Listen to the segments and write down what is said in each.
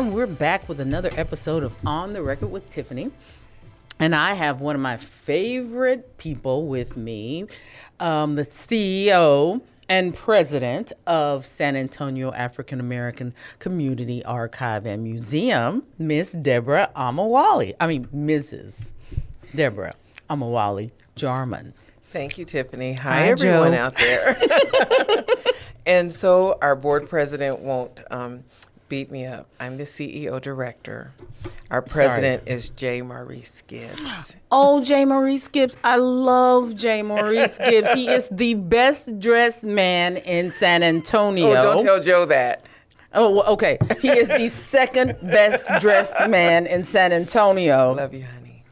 And we're back with another episode of On the Record with Tiffany. And I have one of my favorite people with me, the CEO and president of San Antonio African American Community Archive and Museum, Miss Deborah Omowale. Mrs. Deborah Omowale Jarmon. Thank you, Tiffany. Hi everyone out there. And so our board president won't beat me up. I'm the CEO director. Our president is J. Maurice Gibbs. Oh, J. Maurice Gibbs. I love J. Maurice Gibbs. He is the best dressed man in San Antonio. Oh, don't tell Joe that. Oh, okay. He is the second best dressed man in San Antonio. Love you, honey.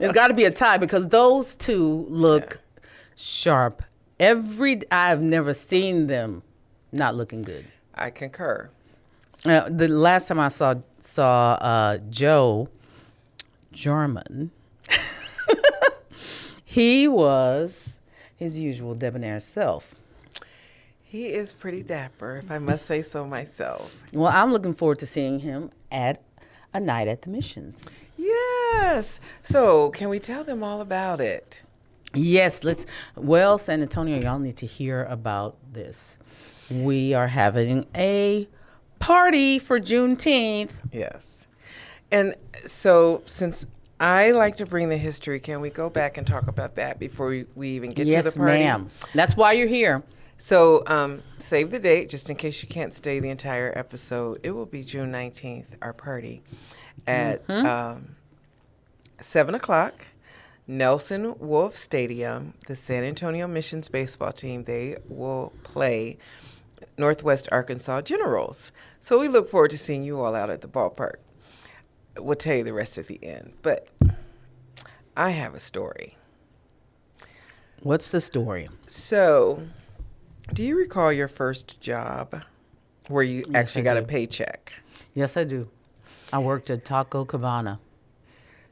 It's got to be a tie because those two look sharp. I've never seen them not looking good. I concur. The last time I saw Joe Jarmon, he was his usual debonair self. He is pretty dapper, if I must say so myself. Well, I'm looking forward to seeing him at a night at the Missions. Yes. So, can we tell them all about it? Yes, San Antonio, y'all need to hear about this. We are having a party for Juneteenth. Yes. And so, since I like to bring the history, can we go back and talk about that before we even get to the party? Yes, ma'am. That's why you're here. So, save the date, just in case you can't stay the entire episode. It will be June 19th, our party, at 7 o'clock. Nelson Wolff Stadium, the San Antonio Missions baseball team, they will play Northwest Arkansas Generals. So we look forward to seeing you all out at the ballpark. We'll tell you the rest at the end. But I have a story. What's the story? So, do you recall your first job where you actually got a paycheck? Yes, I do. I worked at Taco Cabana.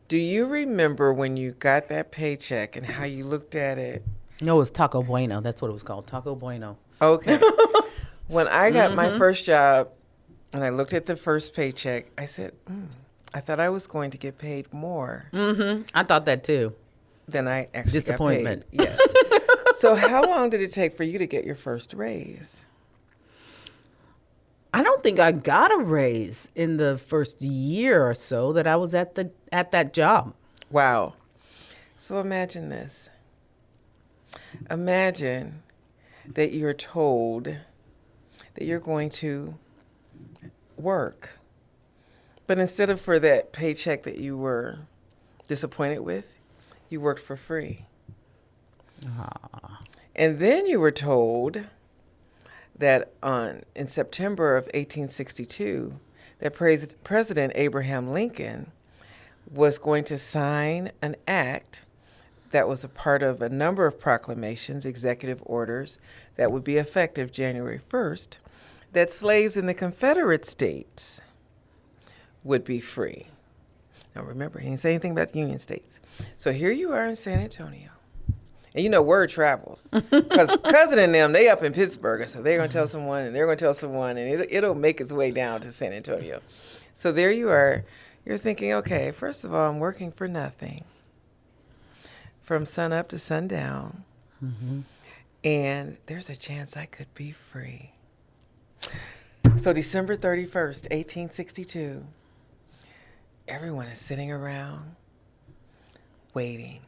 Do you remember when you got that paycheck and how you looked at it? No, it was Taco Bueno. That's what it was called, Taco Bueno. Okay. When I got my first job and I looked at the first paycheck, I said, I thought I was going to get paid more. I thought that too. Than I actually Disappointment. got paid. Yes. So how long did it take for you to get your first raise? I don't think I got a raise in the first year or so that I was at that job. Wow. So imagine this. Imagine that you're told that you're going to work. But instead of for that paycheck that you were disappointed with, you worked for free. And then you were told that in September of 1862, that President Abraham Lincoln was going to sign an act that was a part of a number of proclamations, executive orders, that would be effective January 1st, that slaves in the Confederate States would be free. Now remember, he didn't say anything about the Union States. So here you are in San Antonio. And you know, word travels. Because Cousin and them, they up in Pittsburgh. And so they're going to tell someone, and they're going to tell someone, and it'll make its way down to San Antonio. So there you are. You're thinking, okay, first of all, I'm working for nothing. From sun up to sundown. And there's a chance I could be free. So December 31st, 1862, everyone is sitting around waiting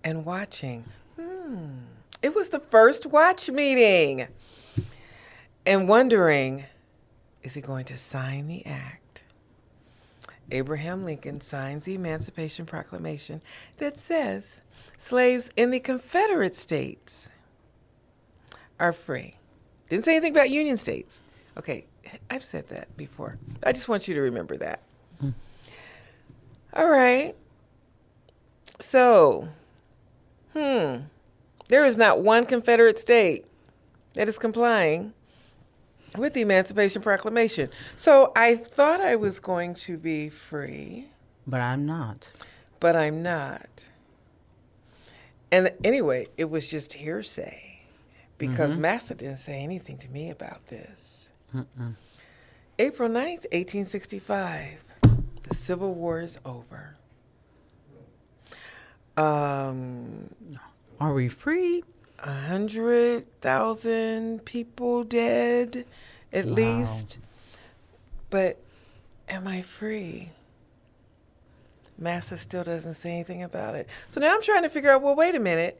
and watching. It was the first watch meeting. And wondering, is he going to sign the act? Abraham Lincoln signs the Emancipation Proclamation that says slaves in the Confederate States are free. Didn't say anything about Union States. Okay, I've said that before. I just want you to remember that. All right. So, there is not one Confederate state that is complying with the Emancipation Proclamation. So I thought I was going to be free. But I'm not. But I'm not. And anyway, it was just hearsay because Massa didn't say anything to me about this. April 9th, 1865. The Civil War is over. Are we free? 100,000 people dead, at least. But am I free? Massa still doesn't say anything about it. So now I'm trying to figure out, well, wait a minute.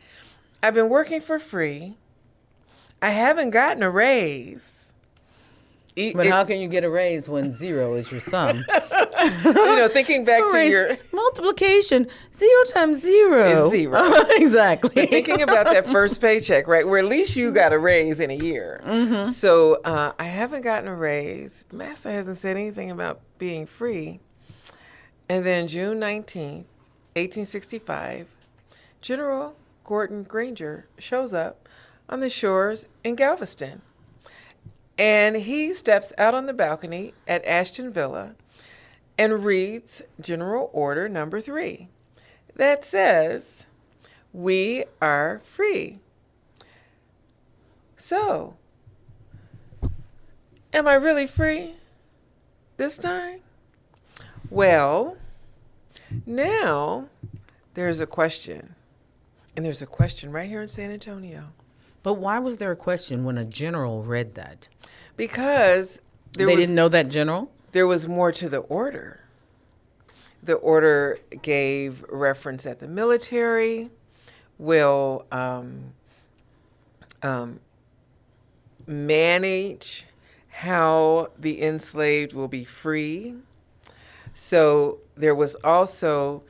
I've been working for free. I haven't gotten a raise. But how can you get a raise when zero is your sum? Thinking back to your multiplication, 0 times 0 is 0. Exactly. But thinking about that first paycheck, right, where at least you got a raise in a year. Mm-hmm. So I haven't gotten a raise. Massa hasn't said anything about being free. And then June 19th, 1865, General Gordon Granger shows up on the shores in Galveston. And he steps out on the balcony at Ashton Villa and reads General Order Number 3 that says, "We are free." So, am I really free this time? Well, now there's a question. And there's a question right here in San Antonio. But why was there a question when a general read that? Because they didn't know that general? There was more to the order. The order gave reference that the military will manage how the enslaved will be free. So there was also,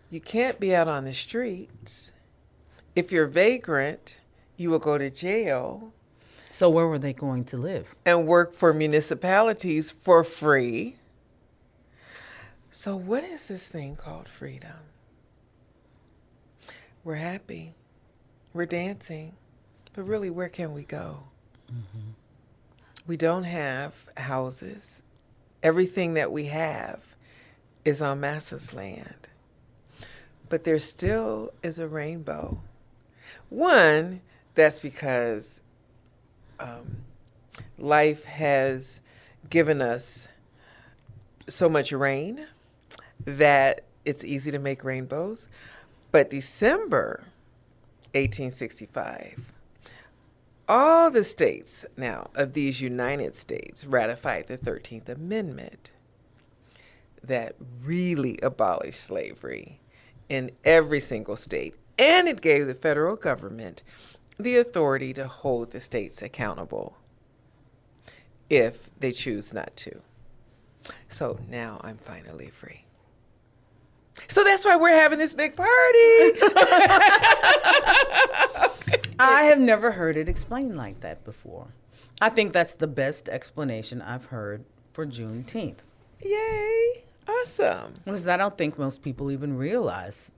you can't be out on the streets. If you're vagrant, you will go to jail. So where were they going to live? And work for municipalities for free. So what is this thing called freedom? We're happy. We're dancing. But really, where can we go? Mm-hmm. We don't have houses. Everything that we have is on Massa's land. But there still is a rainbow. One, that's because life has given us so much rain that it's easy to make rainbows. But December 1865, all the states now of these United States ratified the 13th Amendment that really abolished slavery in every single state. And it gave the federal government the authority to hold the states accountable if they choose not to. So now I'm finally free. So that's why we're having this big party. I have never heard it explained like that before. I think that's the best explanation I've heard for Juneteenth. Yay. Awesome. Because I don't think most people even realize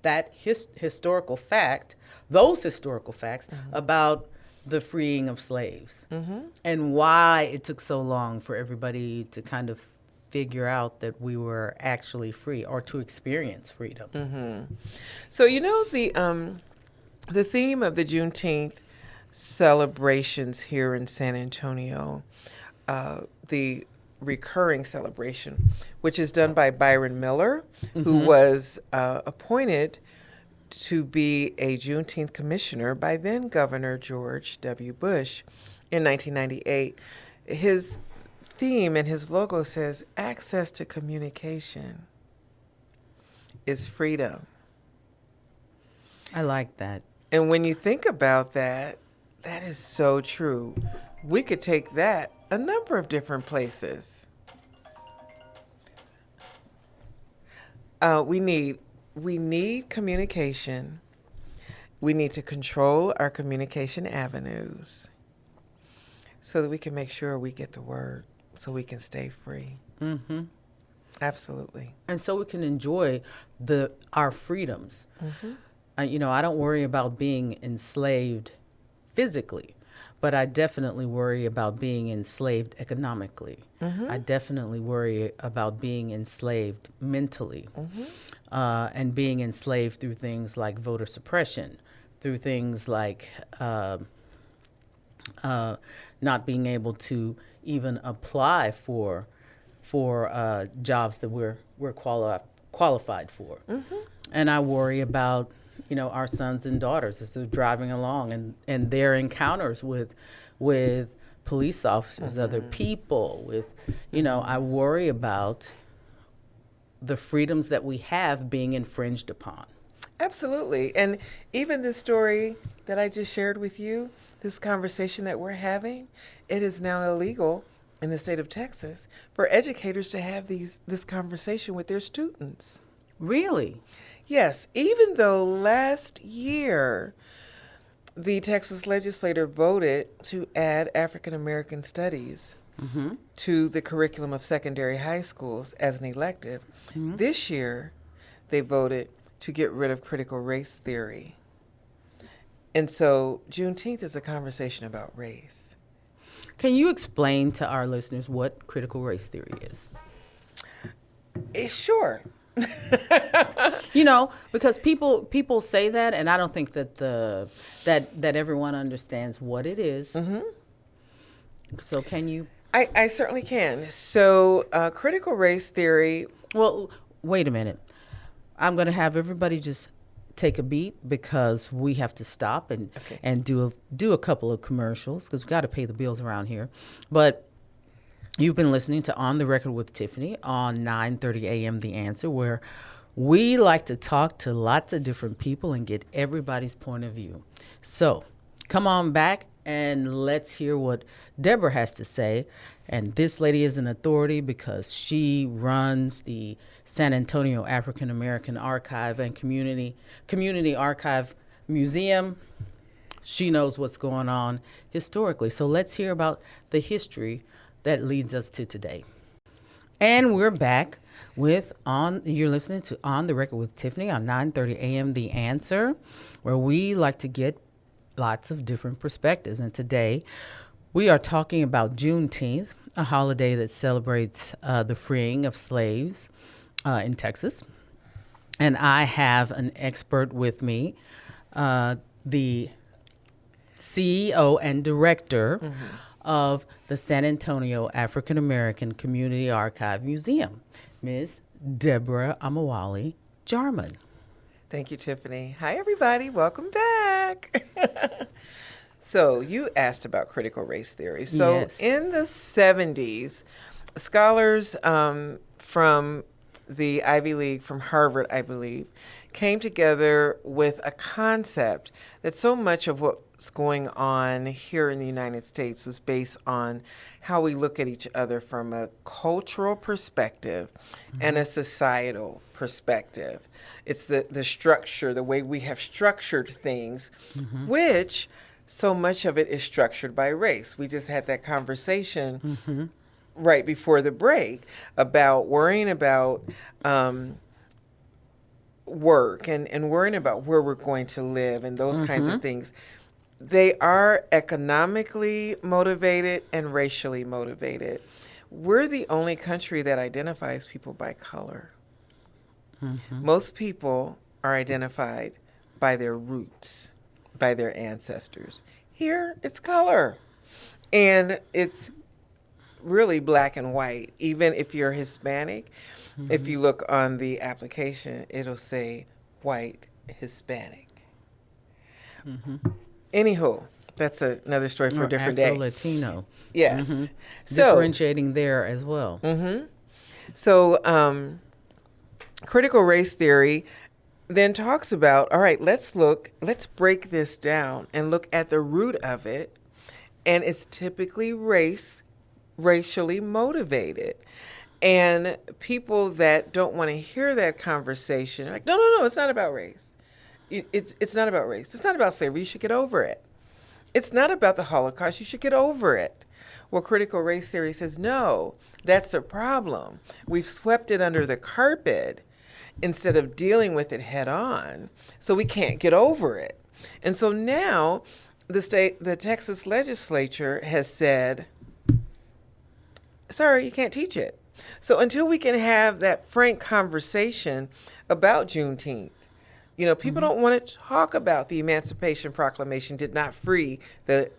that historical fact, those historical facts about the freeing of slaves and why it took so long for everybody to kind of figure out that we were actually free or to experience freedom. Mm-hmm. So, the theme of the Juneteenth celebrations here in San Antonio, the recurring celebration, which is done by Byron Miller, who was appointed to be a Juneteenth commissioner by then Governor George W. Bush in 1998. His theme and his logo says, "Access to communication is freedom." I like that. And when you think about that, that is so true. We could take that a number of different places. We need communication. We need to control our communication avenues so that we can make sure we get the word, so we can stay free. Mm-hmm. Absolutely. And so we can enjoy our freedoms. Mm-hmm. I don't worry about being enslaved physically, but I definitely worry about being enslaved economically. Mm-hmm. I definitely worry about being enslaved mentally, and being enslaved through things like voter suppression, through things like not being able to even apply for jobs that we're qualified for. And I worry about, our sons and daughters as they're driving along and their encounters with police officers, other people, I worry about the freedoms that we have being infringed upon. Absolutely. And even the story that I just shared with you, this conversation that we're having, it is now illegal in the state of Texas for educators to have this conversation with their students. Really? Yes, even though last year the Texas legislature voted to add African American studies to the curriculum of secondary high schools as an elective, this year they voted to get rid of critical race theory. And so Juneteenth is a conversation about race. Can you explain to our listeners what critical race theory is? Sure. Because people say that, and I don't think that that everyone understands what it is. So can you? I certainly can. So critical race theory. Well, wait a minute. I'm going to have everybody just take a beat because we have to stop and do a couple of commercials because we've got to pay the bills around here. But you've been listening to On the Record with Tiffany on 9:30 a.m. The Answer, where we like to talk to lots of different people and get everybody's point of view. So come on back and let's hear what Deborah has to say. And this lady is an authority because she runs the San Antonio African American Archive and Community Archive Museum. She knows what's going on historically. So let's hear about the history that leads us to today. And we're back you're listening to On the Record with Tiffany on 9:30 a.m. The Answer, where we like to get lots of different perspectives. And today we are talking about Juneteenth, a holiday that celebrates the freeing of slaves in Texas. And I have an expert with me, the CEO and director of the San Antonio African American Community Archive Museum, Ms. Deborah Omowale Jarmon. Thank you, Tiffany. Hi, everybody. Welcome back. So you asked about critical race theory. So Yes. In the 70s, scholars from the Ivy League, from Harvard, I believe, came together with a concept that so much of what's going on here in the United States was based on how we look at each other from a cultural perspective and a societal perspective. It's the structure, the way we have structured things, which so much of it is structured by race. We just had that conversation right before the break about worrying about work and worrying about where we're going to live and those kinds of things. They are economically motivated and racially motivated. We're the only country that identifies people by color. Most people are identified by their roots, by their ancestors. Here, it's color. And it's really black and white. Even if you're Hispanic, if you look on the application, it'll say white Hispanic. Anywho, that's another story for a different day. Afro-Latino. Yes. So, Differentiating there as well. So, critical race theory then talks about, all right, let's break this down and look at the root of it. And it's typically racially motivated. And people that don't want to hear that conversation are like, no, it's not about race. It's not about race. It's not about slavery. You should get over it. It's not about the Holocaust. You should get over it. Well, critical race theory says, no, that's the problem. We've swept it under the carpet instead of dealing with it head on, so we can't get over it. And so now the Texas legislature has said, sorry, you can't teach it. So until we can have that frank conversation about Juneteenth, You know, people don't want to talk about the Emancipation Proclamation did not free the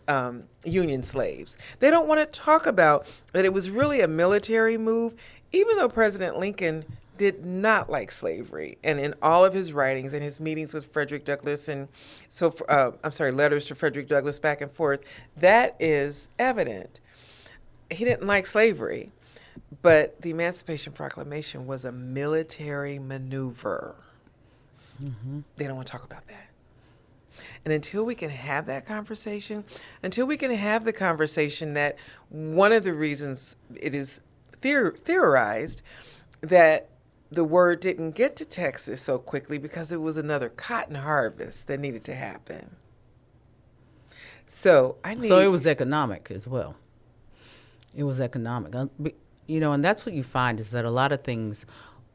Union slaves. They don't want to talk about that it was really a military move, even though President Lincoln did not like slavery. And in all of his writings and his meetings with Frederick Douglass and letters to Frederick Douglass back and forth, that is evident. He didn't like slavery, but the Emancipation Proclamation was a military maneuver. They don't want to talk about that. And until we can have that conversation, until we can have the conversation that one of the reasons it is theorized that the word didn't get to Texas so quickly because it was another cotton harvest that needed to happen. So it was economic as well. It was economic. You know, and that's what you find is that a lot of things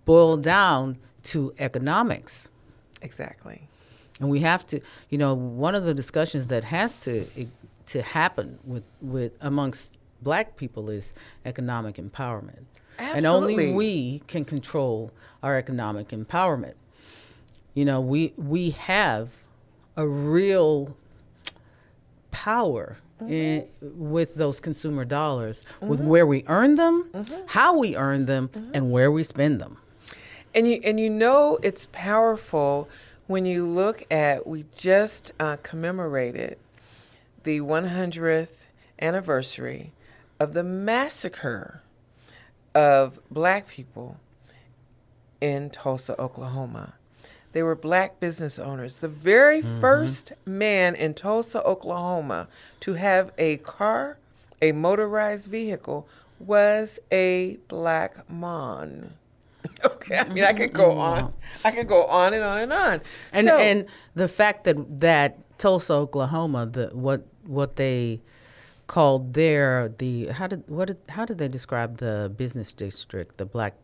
boil down to economics. Exactly. And we have to, you know, one of the discussions that has to happen with amongst Black people is economic empowerment. Absolutely. And only we can control our economic empowerment. You know, we have a real power with those consumer dollars, with where we earn them, how we earn them, and where we spend them. And you know it's powerful when you look at, we just commemorated the 100th anniversary of the massacre of Black people in Tulsa, Oklahoma. They were Black business owners. The very first man in Tulsa, Oklahoma to have a car, a motorized vehicle, was a Black man. Okay, I mean, I could go on. I could go on and on and on. And the fact that Tulsa, Oklahoma, what they called there how did they describe the business district, the Black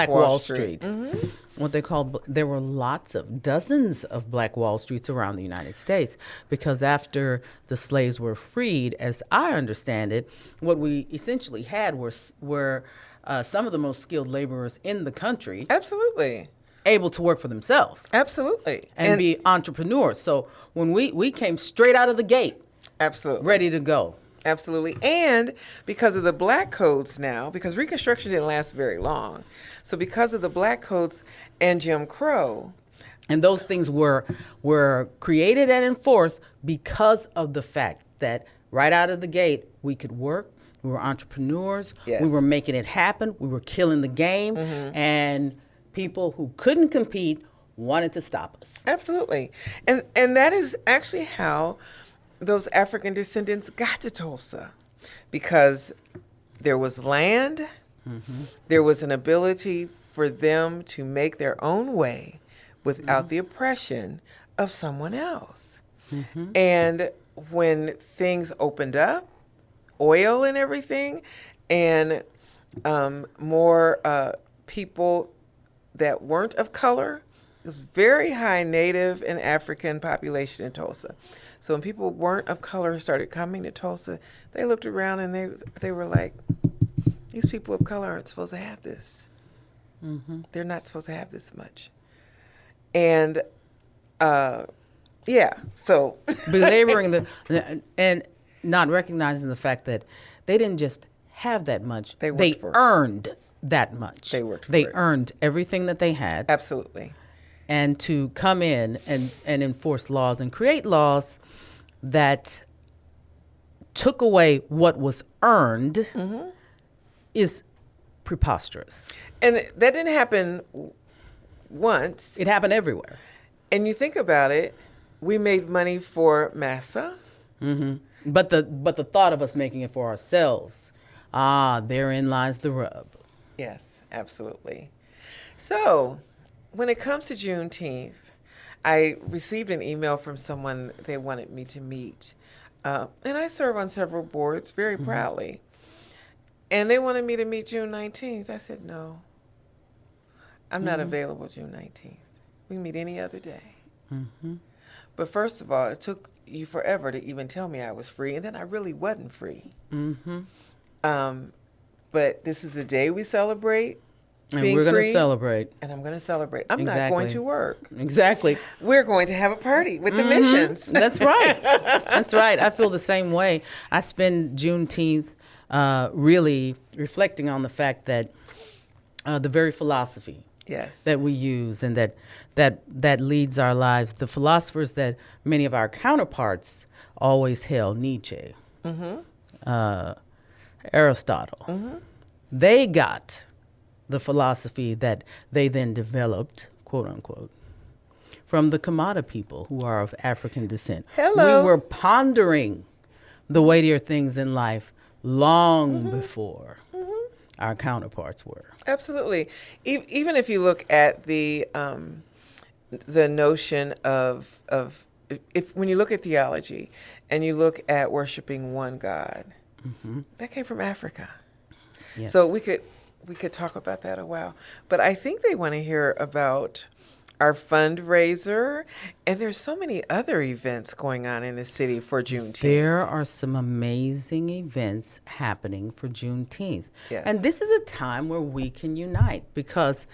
Wall Street. What they called, there were dozens of Black Wall Streets around the United States, because after the slaves were freed, as I understand it, what we essentially had were some of the most skilled laborers in the country. Absolutely. Able to work for themselves. Absolutely. And be entrepreneurs. So when we came straight out of the gate. Absolutely. Ready to go. Absolutely. And because of the Black codes now, because Reconstruction didn't last very long. So because of the Black codes and Jim Crow. And those things were created and enforced because of the fact that right out of the gate, we could work. We were entrepreneurs. Yes. We were making it happen. We were killing the game. And people who couldn't compete wanted to stop us. Absolutely. And that is actually how those African descendants got to Tulsa, because there was land, there was an ability for them to make their own way without the oppression of someone else. And when things opened up, oil and everything, and more people that weren't of color, it was very high Native and African population in Tulsa. So when people weren't of color started coming to Tulsa, they looked around and they were like, these people of color aren't supposed to have this. They're not supposed to have this much. And so belaboring and not recognizing the fact that they didn't just have that much. They earned that much. They worked for They it. earned everything that they had. Absolutely. And to come in and enforce laws and create laws that took away what was earned is preposterous. And that didn't happen once. It happened everywhere. And you think about it, we made money for massa. But the thought of us making it for ourselves, therein lies the rub. Yes, absolutely. So when it comes to Juneteenth, I received an email from someone they wanted me to meet. And I serve on several boards very proudly. And they wanted me to meet June 19th. I said, no, I'm not available June 19th. We can meet any other day. But first of all, it took you forever to even tell me I was free. And then I really wasn't free. But this is the day we celebrate And being we're going to free, celebrate. and I'm going to celebrate. I'm not Exactly. going to work. Exactly. We're going to have a party with the missions. That's right. That's right. I feel the same way. I spend Juneteenth really reflecting on the fact that the very philosophy Yes. that we use and that leads our lives, the philosophers that many of our counterparts always held, Nietzsche, Aristotle, they got the philosophy that they then developed, quote unquote, from the Kamada people who are of African descent. Hello. We were pondering the weightier things in life long before our counterparts were. Absolutely. Even if you look at the notion of if when you look at theology and you look at worshiping one God, that came from Africa. Yes. So we could talk about that a while. But I think they want to hear about our fundraiser, and there's so many other events going on in the city for Juneteenth. There are some amazing events happening for Juneteenth. Yes. And this is a time where we can unite because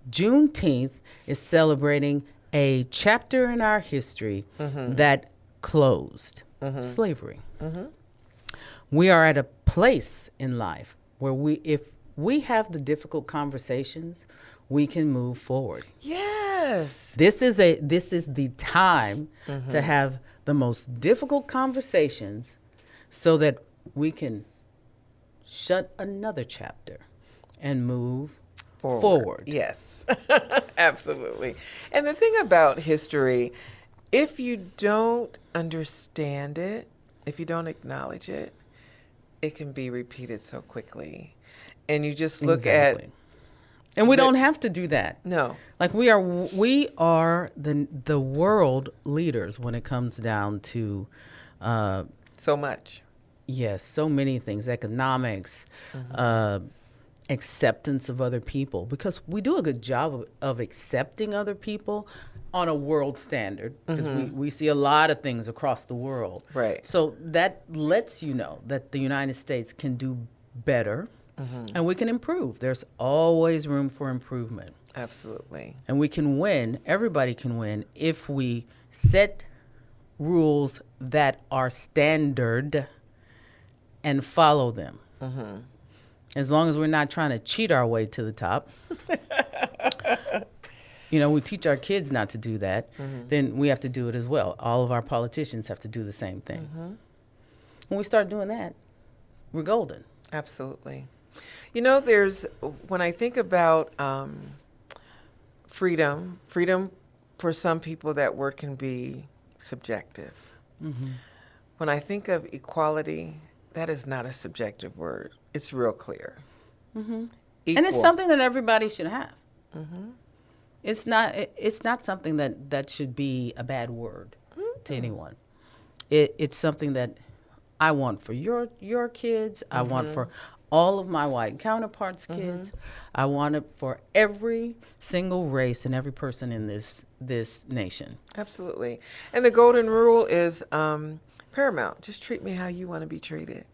Juneteenth is celebrating a chapter in our history that closed slavery. We are at a place in life where if we have the difficult conversations, we can move forward. Yes. This is the time to have the most difficult conversations so that we can shut another chapter and move forward. Yes, absolutely. And the thing about history, if you don't understand it, if you don't acknowledge it, it can be repeated so quickly. And you just look at... And we don't have to do that. No. Like we are the world leaders when it comes down to so much. Yes, so many things, economics, acceptance of other people, because we do a good job of accepting other people on a world standard, because we see a lot of things across the world. Right. So that lets you know that the United States can do better and we can improve. There's always room for improvement. Absolutely. And we can win, everybody can win, if we set rules that are standard and follow them. As long as we're not trying to cheat our way to the top. We teach our kids not to do that. Then we have to do it as well. All of our politicians have to do the same thing. When we start doing that, we're golden. Absolutely. When I think about freedom for some people, that word can be subjective. When I think of equality, that is not a subjective word. It's real clear. And it's something that everybody should have. It's not something that should be a bad word to anyone. It's something that I want for your kids. I want for all of my white counterparts' kids. I want it for every single race and every person in this nation. Absolutely. And the golden rule is paramount. Just treat me how you want to be treated.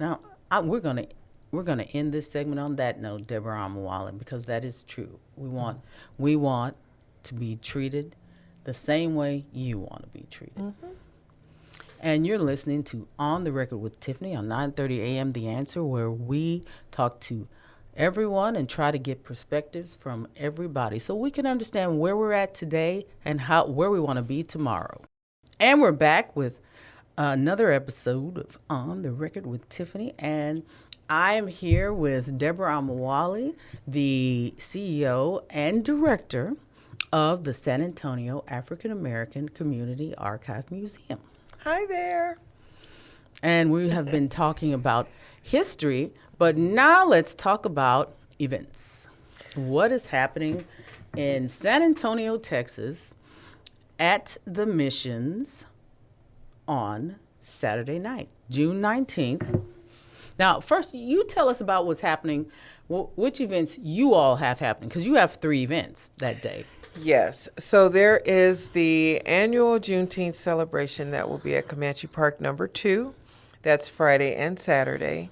Now, we're gonna end this segment on that note, Deborah Omowale, because that is true. We want to be treated the same way you want to be treated. And you're listening to On the Record with Tiffany on 9:30 a.m. The Answer, where we talk to everyone and try to get perspectives from everybody so we can understand where we're at today and where we want to be tomorrow. And we're back with another episode of On the Record with Tiffany, and I am here with Deborah Omowale, the CEO and director of the San Antonio African American Community Archive Museum. Hi there. And we have been talking about history, but now let's talk about events. What is happening in San Antonio, Texas at the Missions on Saturday night, June 19th. Now, first, you tell us about what's happening, which events you all have happening, because you have 3 events that day. Yes. So there is the annual Juneteenth celebration that will be at Comanche Park number 2. That's Friday and Saturday.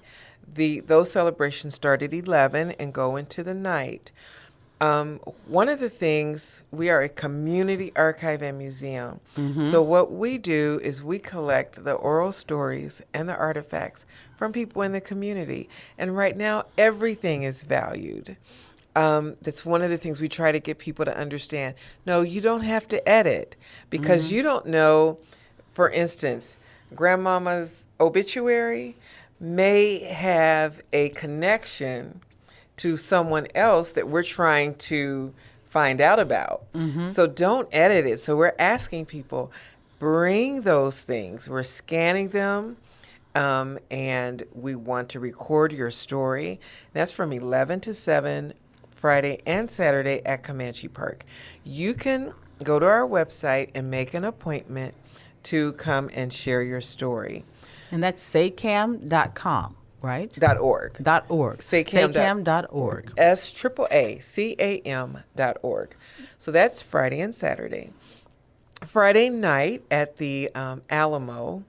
those celebrations start at 11 and go into the night. One of the things, we are a community archive and museum. So what we do is we collect the oral stories and the artifacts from people in the community. And right now, everything is valued. That's one of the things we try to get people to understand. No, you don't have to edit, because you don't know, for instance, grandmama's obituary may have a connection to someone else that we're trying to find out about. So don't edit it. So we're asking people, bring those things. We're scanning them, and we want to record your story. That's from 11 to 7, Friday and Saturday at Comanche Park. You can go to our website and make an appointment to come and share your story. And that's SAAACAM.com, right? .org. .org. SAAACAM.org. SAAACAM.org. So that's Friday and Saturday. Friday night at the Alamo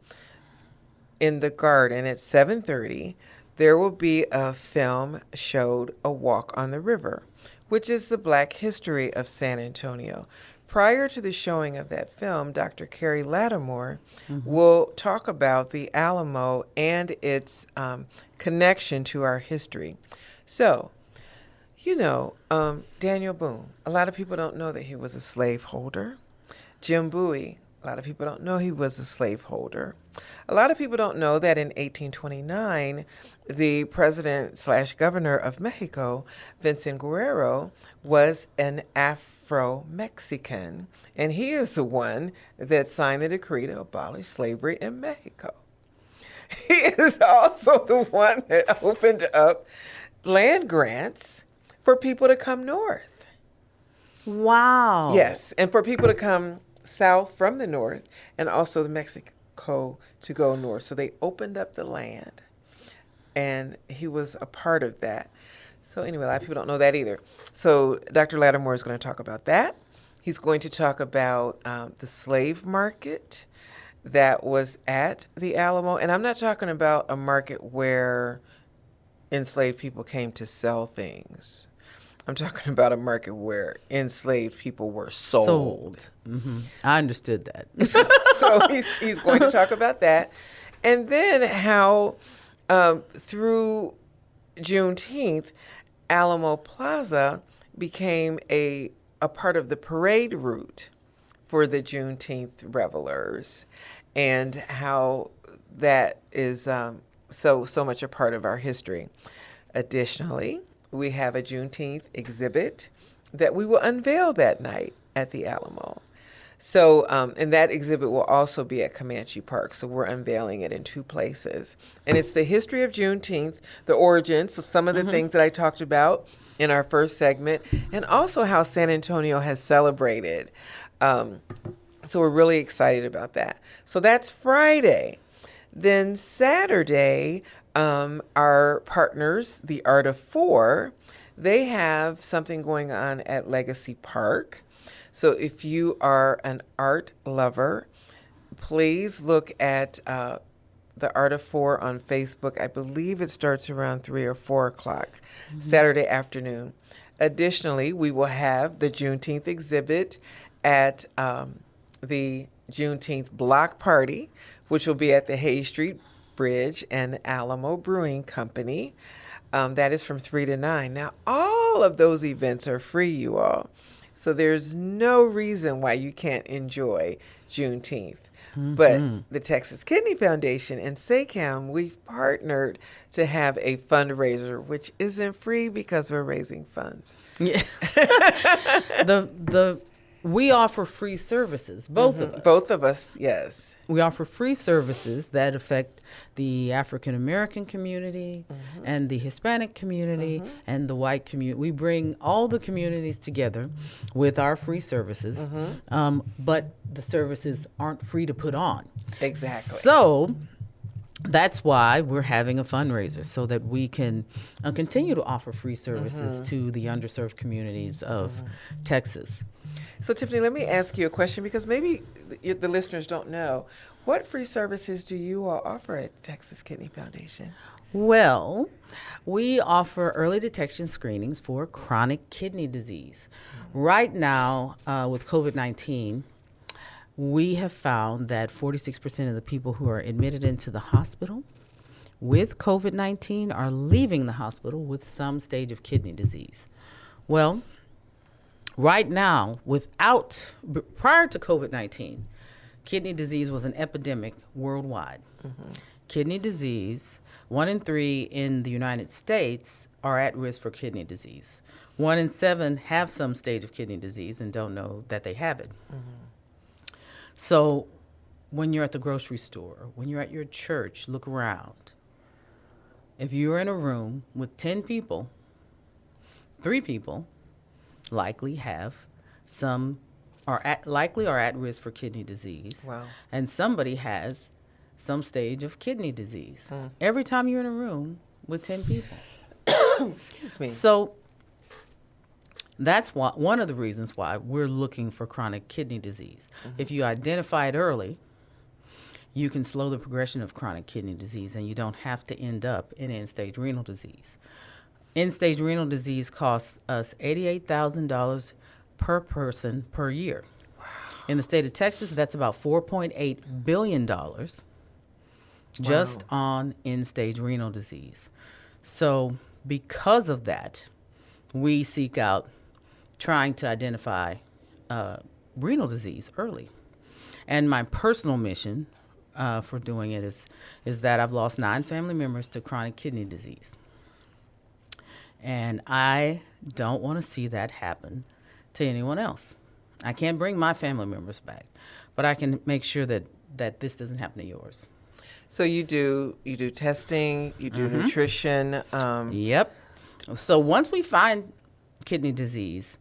in the Garden at 7:30, there will be a film showed, A Walk on the River, which is the Black history of San Antonio. Prior to the showing of that film, Dr. Carrie Lattimore will talk about the Alamo and its connection to our history. So, Daniel Boone, a lot of people don't know that he was a slaveholder. Jim Bowie, a lot of people don't know he was a slaveholder. A lot of people don't know that in 1829, the president/governor of Mexico, Vincent Guerrero, was an Afro-Mexican, and he is the one that signed the decree to abolish slavery in Mexico. He is also the one that opened up land grants for people to come north. Wow. Yes, and for people to come south from the north, and also the Mexico to go north. So they opened up the land, and he was a part of that. So anyway, a lot of people don't know that either. So Dr. Lattimore is going to talk about that. He's going to talk about the slave market that was at the Alamo. And I'm not talking about a market where enslaved people came to sell things. I'm talking about a market where enslaved people were sold. I understood that. So he's going to talk about that. And then how through Juneteenth, Alamo Plaza became a part of the parade route for the Juneteenth revelers, and how that is so much a part of our history. Additionally, we have a Juneteenth exhibit that we will unveil that night at the Alamo. So, and that exhibit will also be at Comanche Park. So we're unveiling it in 2 places. And it's the history of Juneteenth, the origins of some of the things that I talked about in our first segment, and also how San Antonio has celebrated. So we're really excited about that. So that's Friday. Then Saturday, our partners, the Art of Four, they have something going on at Legacy Park. So if you are an art lover, please look at the Art of Four on Facebook. I believe it starts around 3 or 4 o'clock Saturday afternoon. Additionally, we will have the Juneteenth exhibit at the Juneteenth block party, which will be at the Hay Street Bridge and Alamo Brewing Company. That is from 3 to 9. Now, all of those events are free, you all. So there's no reason why you can't enjoy Juneteenth. But the Texas Kidney Foundation and SAAACAM, we've partnered to have a fundraiser, which isn't free because we're raising funds. Yes. We offer free services, both of us. Both of us, yes. We offer free services that affect the African American community and the Hispanic community and the white community. We bring all the communities together with our free services, but the services aren't free to put on. Exactly. So that's why we're having a fundraiser, so that we can continue to offer free services to the underserved communities of Texas. So, Tiffany, let me ask you a question, because maybe the listeners don't know. What free services do you all offer at Texas Kidney Foundation? Well, we offer early detection screenings for chronic kidney disease. Right now, with COVID-19, we have found that 46% of the people who are admitted into the hospital with COVID-19 are leaving the hospital with some stage of kidney disease. Well, right now, prior to COVID-19, kidney disease was an epidemic worldwide. Kidney disease, 1 in 3 in the United States are at risk for kidney disease. 1 in 7 have some stage of kidney disease and don't know that they have it. So when you're at the grocery store, when you're at your church, look around. If you're in a room with 10 people, 3 people likely have are at risk for kidney disease. Wow. And somebody has some stage of kidney disease. Every time you're in a room with 10 people. Excuse me. So that's one of the reasons why we're looking for chronic kidney disease. If you identify it early, you can slow the progression of chronic kidney disease, and you don't have to end up in end-stage renal disease. End-stage renal disease costs us $88,000 per person per year. Wow. In the state of Texas, that's about $4.8 billion just on end-stage renal disease. So because of that, we seek out trying to identify renal disease early. And my personal mission for doing it is that I've lost 9 family members to chronic kidney disease. And I don't want to see that happen to anyone else. I can't bring my family members back, but I can make sure that this doesn't happen to yours. So you do testing, you do nutrition. Yep. So once we find kidney disease,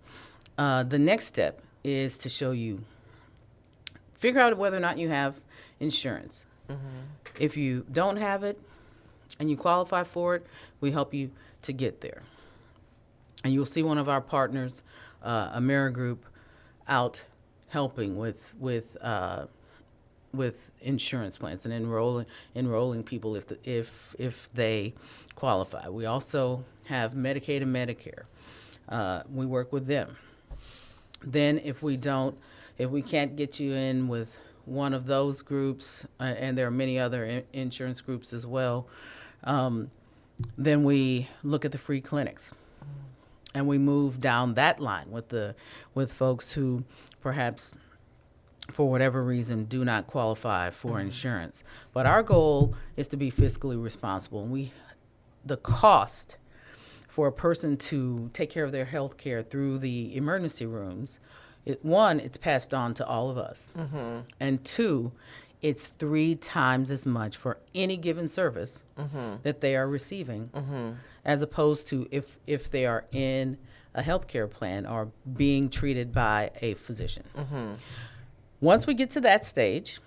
the next step is to figure out whether or not you have insurance. If you don't have it and you qualify for it, we help you to get there. And you'll see one of our partners, AmeriGroup, out helping with insurance plans and enrolling people if they qualify. We also have Medicaid and Medicare. We work with them. Then if we can't get you in with one of those groups, and there are many other insurance groups as well, then we look at the free clinics. And we move down that line with folks who perhaps for whatever reason do not qualify for insurance. But our goal is to be fiscally responsible. And the cost for a person to take care of their health care through the emergency rooms, it's passed on to all of us. And 2, it's 3 times as much for any given service that they are receiving, as opposed to if they are in a healthcare plan or being treated by a physician. Once we get to that stage,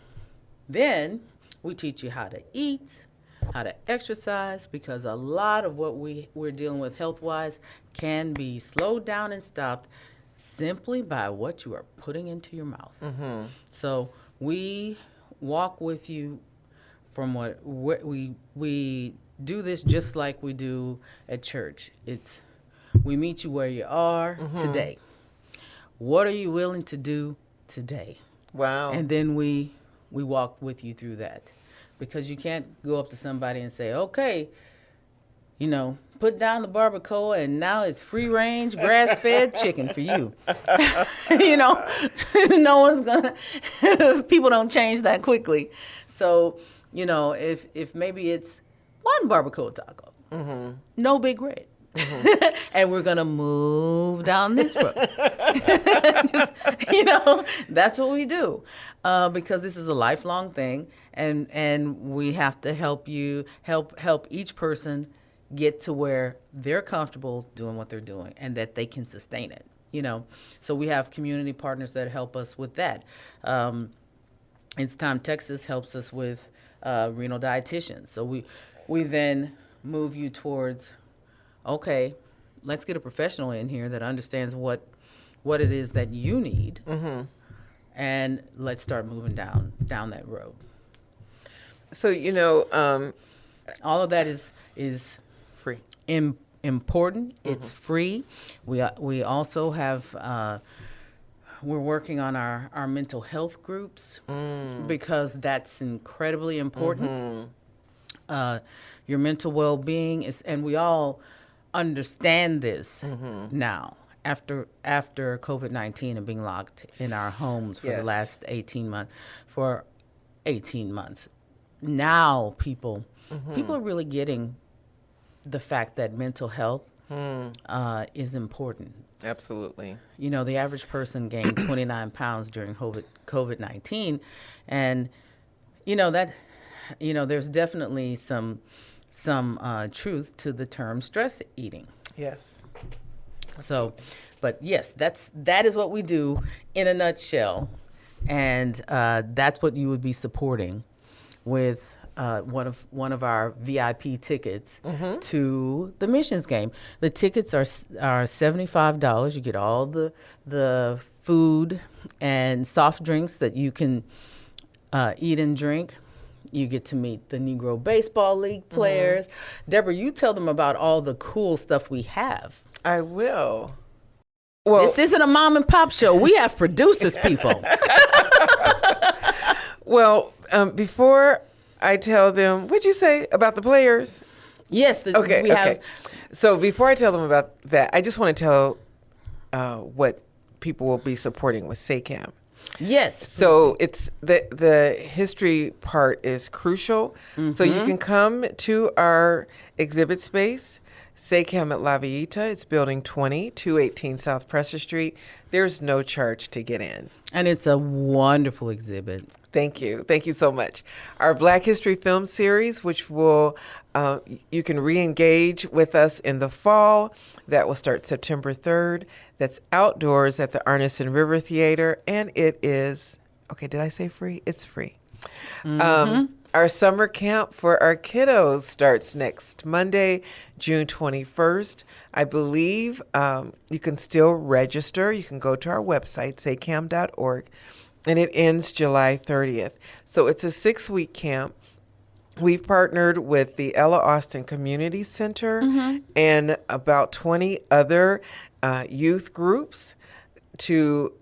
then we teach you how to eat, how to exercise, because a lot of what we're dealing with health-wise can be slowed down and stopped simply by what you are putting into your mouth. So we walk with you from what we do this just like we do at church. We meet you where you are today. What are you willing to do today? Wow. And then we walk with you through that, because you can't go up to somebody and say, okay, put down the barbacoa and now it's free range, grass-fed chicken for you. No one's gonna, people don't change that quickly. So, if maybe it's one barbacoa taco, no big red. And we're gonna move down this road. That's what we do, because this is a lifelong thing, and we have to help each person get to where they're comfortable doing what they're doing and that they can sustain it. So we have community partners that help us with that. It's Time Texas helps us with renal dietitians. So we then move you towards, okay, let's get a professional in here that understands what it is that you need, and let's start moving down that road. So, All of that is Free. important. It's free. We also have we're working on our mental health groups because that's incredibly important. Your mental well-being is, and we all understand this now after COVID-19 and being locked in our homes for the Yes. last 18 months. Now people are really getting the fact that mental health is important. Absolutely. You know, the average person gained 29 pounds during COVID-19, and there's definitely some truth to the term stress eating. Yes. So, but yes, that is what we do in a nutshell, and that's what you would be supporting with one of our VIP tickets to the missions game. The tickets are $75. You get all the food and soft drinks that you can eat and drink. You get to meet the Negro Baseball League players. Deborah, you tell them about all the cool stuff we have. I will. Well, This isn't a mom and pop show. We have producers, people. well, before I tell them, what'd you say about the players? Yes, Okay. we have. So before I tell them about that, I just want to tell what people will be supporting with SAAACAM. Yes. So it's the history part is crucial. So you can come to our exhibit space, SAAACAM at La Villita. It's building 20, 218 South Pressure Street. There's no charge to get in. And it's a wonderful exhibit. Thank you. Thank you so much. Our Black History Film Series, which will, you can re-engage with us in the fall. That will start September 3rd. That's outdoors at the Arneson River Theater. And it is, okay, did I say free? It's free. Our summer camp for our kiddos starts next Monday, June 21st. I believe you can still register. You can go to our website, saacam.org, and it ends July 30th. So it's a 6-week camp. We've partnered with the Ella Austin Community Center and about 20 other youth groups to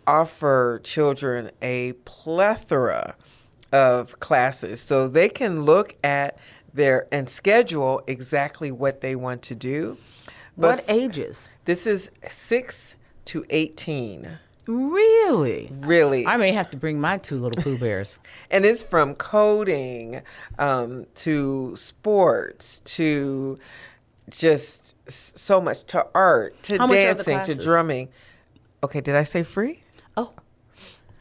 offer children a plethora of classes, so they can look at and schedule exactly what they want to do. What ages? This is 6 to 18. Really? Really. I may have to bring my two little Pooh Bears. And it's from coding to sports to just so much, to art, to How much are the dancing, to classes? drumming. Okay, did I say free? Oh,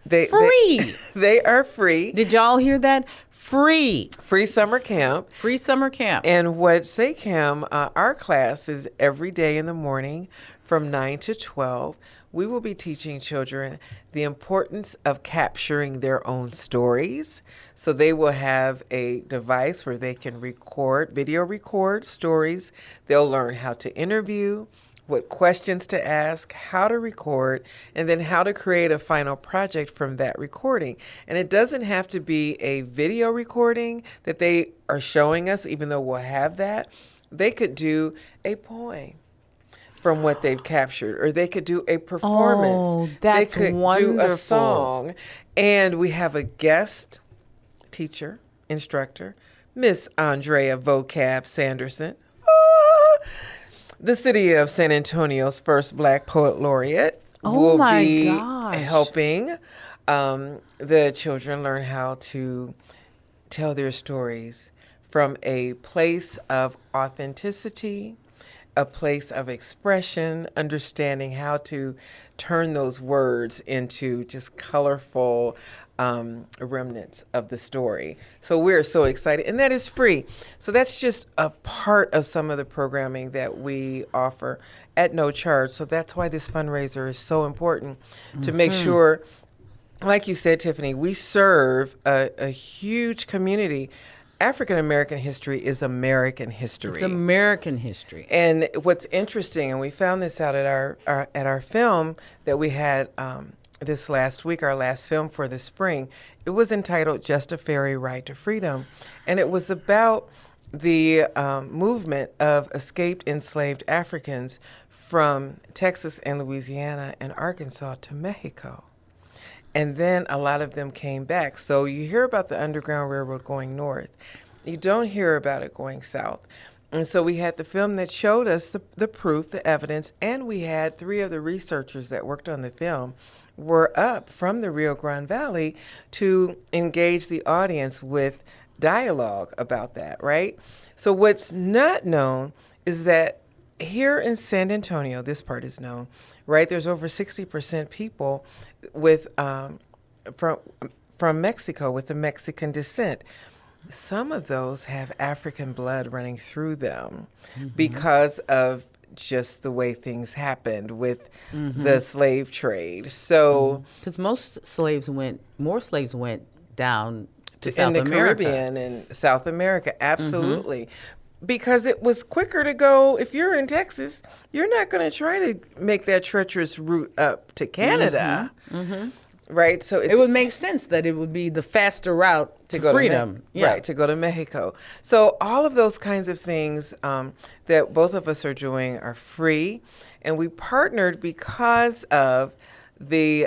They free. They are free. Did y'all hear that? Free. Free summer camp. Free summer camp. And what SAAACAM, our class is every day in the morning from 9 to 12. We will be teaching children the importance of capturing their own stories. So they will have a device where they can video record stories. They'll learn how to interview, what questions to ask, how to record, and then how to create a final project from that recording. And it doesn't have to be a video recording that they are showing us, even though we'll have that. They could do a poem from what they've captured, or they could do a performance. Oh, that's they could wonderful. do a song. And we have a guest teacher, instructor, Miss Andrea Vocab Sanderson. The city of San Antonio's first Black Poet Laureate will be helping the children learn how to tell their stories from a place of authenticity, a place of expression, understanding how to turn those words into just colorful remnants of the story. So we're so excited, and that is free. So that's just a part of some of the programming that we offer at no charge. So that's why this fundraiser is so important, to make sure, like you said, Tiffany, we serve a huge community. African American history is American history. It's American history. And what's interesting, and we found this out at our film that we had this last week, our last film for the spring, it was entitled Just a Fairy Right to Freedom. And it was about the movement of escaped enslaved Africans from Texas and Louisiana and Arkansas to Mexico. And then a lot of them came back. So you hear about the Underground Railroad going north. You don't hear about it going south. And so we had the film that showed us the proof, the evidence, and we had 3 of the researchers that worked on the film were up from the Rio Grande Valley to engage the audience with dialogue about that, right? So what's not known is that here in San Antonio, this part is known, right? There's over 60% people with from Mexico with the Mexican descent. Some of those have African blood running through them because of just the way things happened with the slave trade. So, because more slaves went down to South in the America. Caribbean and South America, absolutely. Because it was quicker to go, if you're in Texas, you're not going to try to make that treacherous route up to Canada. Right? So It would make sense that it would be the faster route to go freedom. Right, to go to Mexico. So all of those kinds of things that both of us are doing are free. And we partnered because of the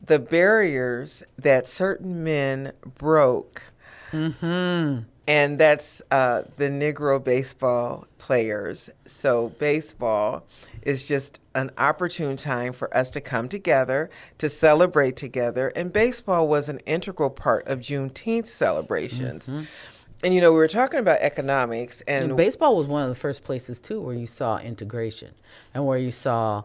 barriers that certain men broke. And that's the Negro baseball players. So baseball is just an opportune time for us to come together, to celebrate together. And baseball was an integral part of Juneteenth celebrations. And, you know, we were talking about economics. And baseball was one of the first places, too, where you saw integration and where you saw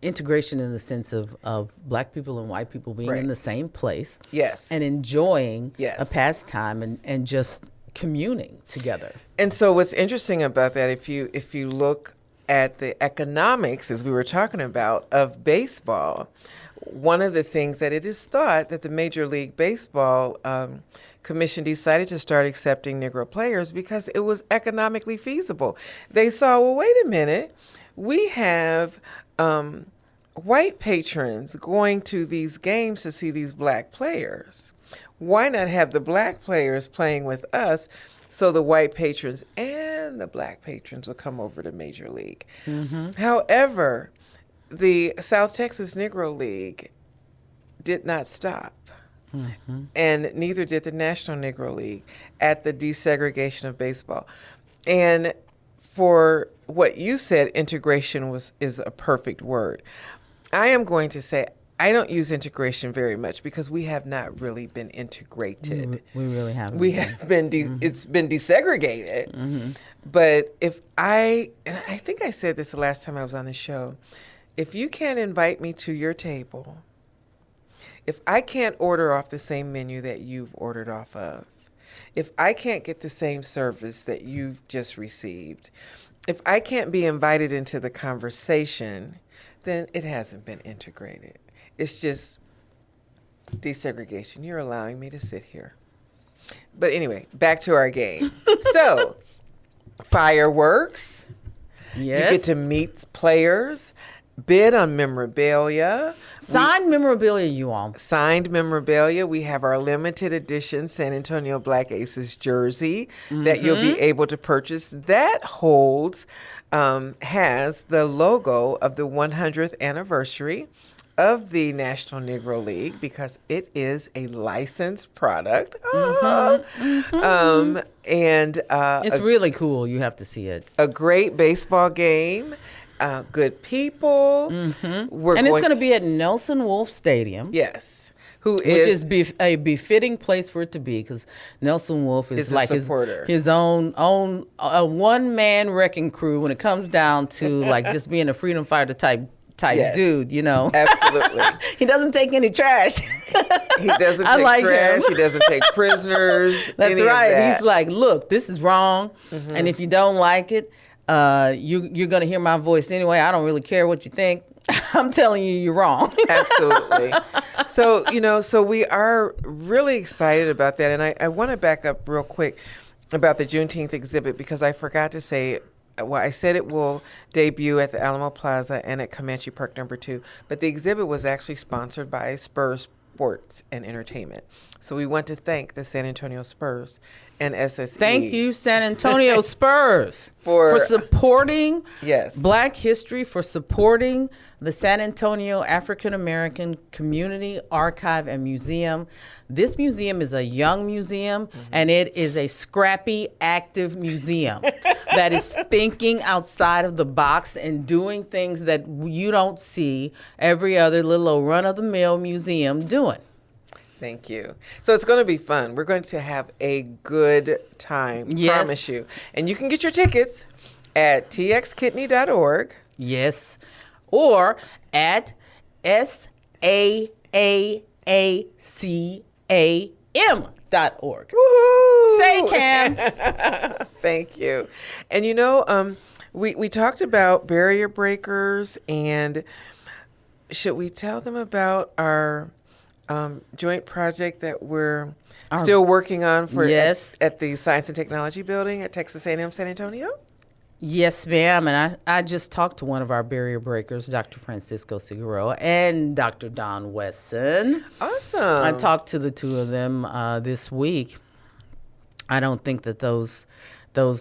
integration in the sense of black people and white people being in the same place. Yes. And enjoying Yes. a pastime and just communing together. And so what's interesting about that, if you look at the economics, as we were talking about, of baseball, one of the things that it is thought that the Major League Baseball Commission decided to start accepting Negro players because it was economically feasible. They saw, well, wait a minute, we have white patrons going to these games to see these black players. Why not have the black players playing with us so the white patrons and the black patrons will come over to Major League? However, the South Texas Negro League did not stop. And neither did the National Negro League at the desegregation of baseball. And for what you said, integration is a perfect word. I am going to say I don't use integration very much because we have not really been integrated. We really haven't. We have been, it's been desegregated. But and I think I said this the last time I was on the show, if you can't invite me to your table, if I can't order off the same menu that you've ordered off of, if I can't get the same service that you've just received, if I can't be invited into the conversation, then it hasn't been integrated. It's just desegregation. You're allowing me to sit here. But anyway, back to our game. So, fireworks. Yes. You get to meet players, bid on memorabilia. Signed memorabilia, you all. Signed memorabilia. We have our limited edition San Antonio Black Aces jersey that you'll be able to purchase. That has the logo of the 100th anniversary of the National Negro League because it is a licensed product. And It's really cool. You have to see it. a great baseball game. Good people. And it's going to be at Nelson Wolff Stadium. Yes. Which is a befitting place for it to be because Nelson Wolff is like his own one-man wrecking crew when it comes down to like just being a freedom fighter type dude, you know. Absolutely. He doesn't take any trash. He doesn't take trash. He doesn't take prisoners. That's any right. Of that. He's like, look, this is wrong. And if you don't like it, you're going to hear my voice anyway. I don't really care what you think. I'm telling you, you're wrong. Absolutely. So we are really excited about that. And I want to back up real quick about the Juneteenth exhibit because I forgot to say, well, I said it will debut at the Alamo Plaza and at Comanche Park No. 2, but the exhibit was actually sponsored by Spurs Sports and Entertainment. So we want to thank the San Antonio Spurs and SSE. Thank you, San Antonio Spurs, For supporting Yes. Black history, for supporting the San Antonio African American Community Archive and Museum. This museum is a young museum, and it is a scrappy, active museum that is thinking outside of the box and doing things that you don't see every other little old run-of-the-mill museum doing. Thank you. So it's going to be fun. We're going to have a good time, Yes. promise you. And you can get your tickets at txkidney.org. Yes. Or at SAAACAM.org. Woohoo! SAAACAM. Thank you. And we talked about barrier breakers, and should we tell them about our joint project that we're still working on for Yes. at the Science and Technology Building at Texas A&M San Antonio? Yes, ma'am. And I just talked to one of our barrier breakers, Dr. Francisco Figueroa and Dr. Don Wesson. Awesome. I talked to the two of them this week. I don't think that those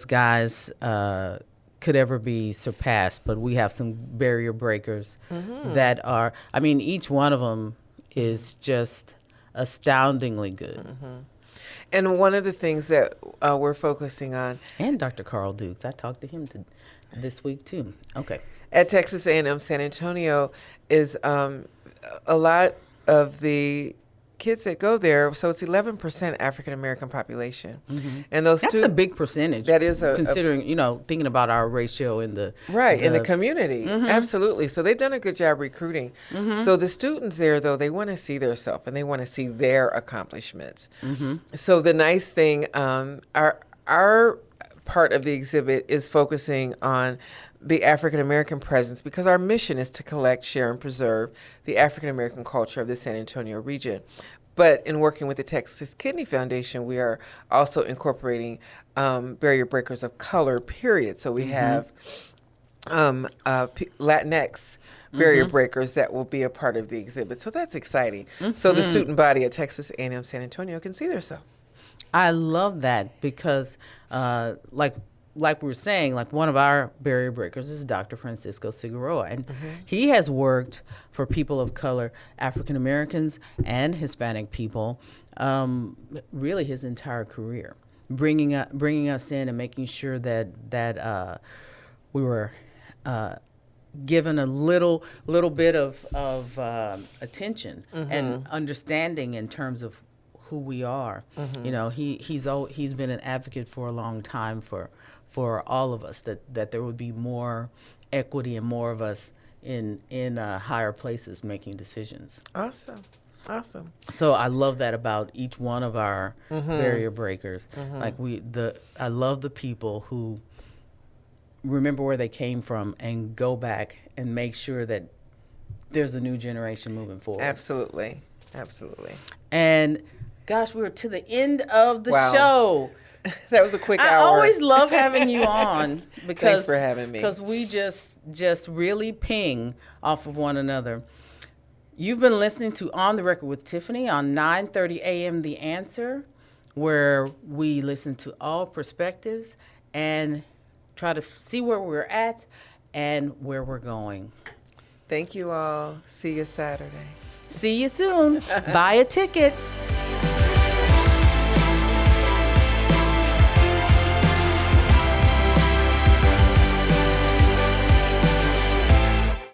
guys could ever be surpassed, but we have some barrier breakers that are, I mean, each one of them is just astoundingly good. And one of the things that we're focusing on And Dr. Carl Dukes, I talked to him this week too. Okay. at Texas A&M San Antonio is a lot of the kids that go there. So it's 11% African American population, and those That's a big percentage. That is considering thinking about our ratio in the in the community. Absolutely. So they've done a good job recruiting. So the students there, though, they want to see their self and they want to see their accomplishments. So the nice thing, our part of the exhibit is focusing on the African American presence, because our mission is to collect, share, and preserve the African American culture of the San Antonio region. But in working with the Texas Kidney Foundation, we are also incorporating barrier breakers of color, period. So we have Latinx barrier breakers that will be a part of the exhibit. So that's exciting. So the student body at Texas A&M San Antonio can see themselves. I love that because, like we were saying, like one of our barrier breakers is Dr. Francisco Figueroa, and he has worked for people of color, African Americans and Hispanic people, really his entire career, bringing us in and making sure that we were given a little bit of attention and understanding in terms of who we are. He's been an advocate for a long time for all of us, that there would be more equity and more of us in higher places making decisions. Awesome. So I love that about each one of our barrier breakers. Like I love the people who remember where they came from and go back and make sure that there's a new generation moving forward. Absolutely. And gosh, we're to the end of the Wow. show. That was a quick hour. I always love having you on because Thanks for having me. Because we just really ping off of one another. You've been listening to On the Record with Tiffany on 9:30 a.m. The Answer, where we listen to all perspectives and try to see where we're at and where we're going. Thank you all. See you Saturday. See you soon. Buy a ticket.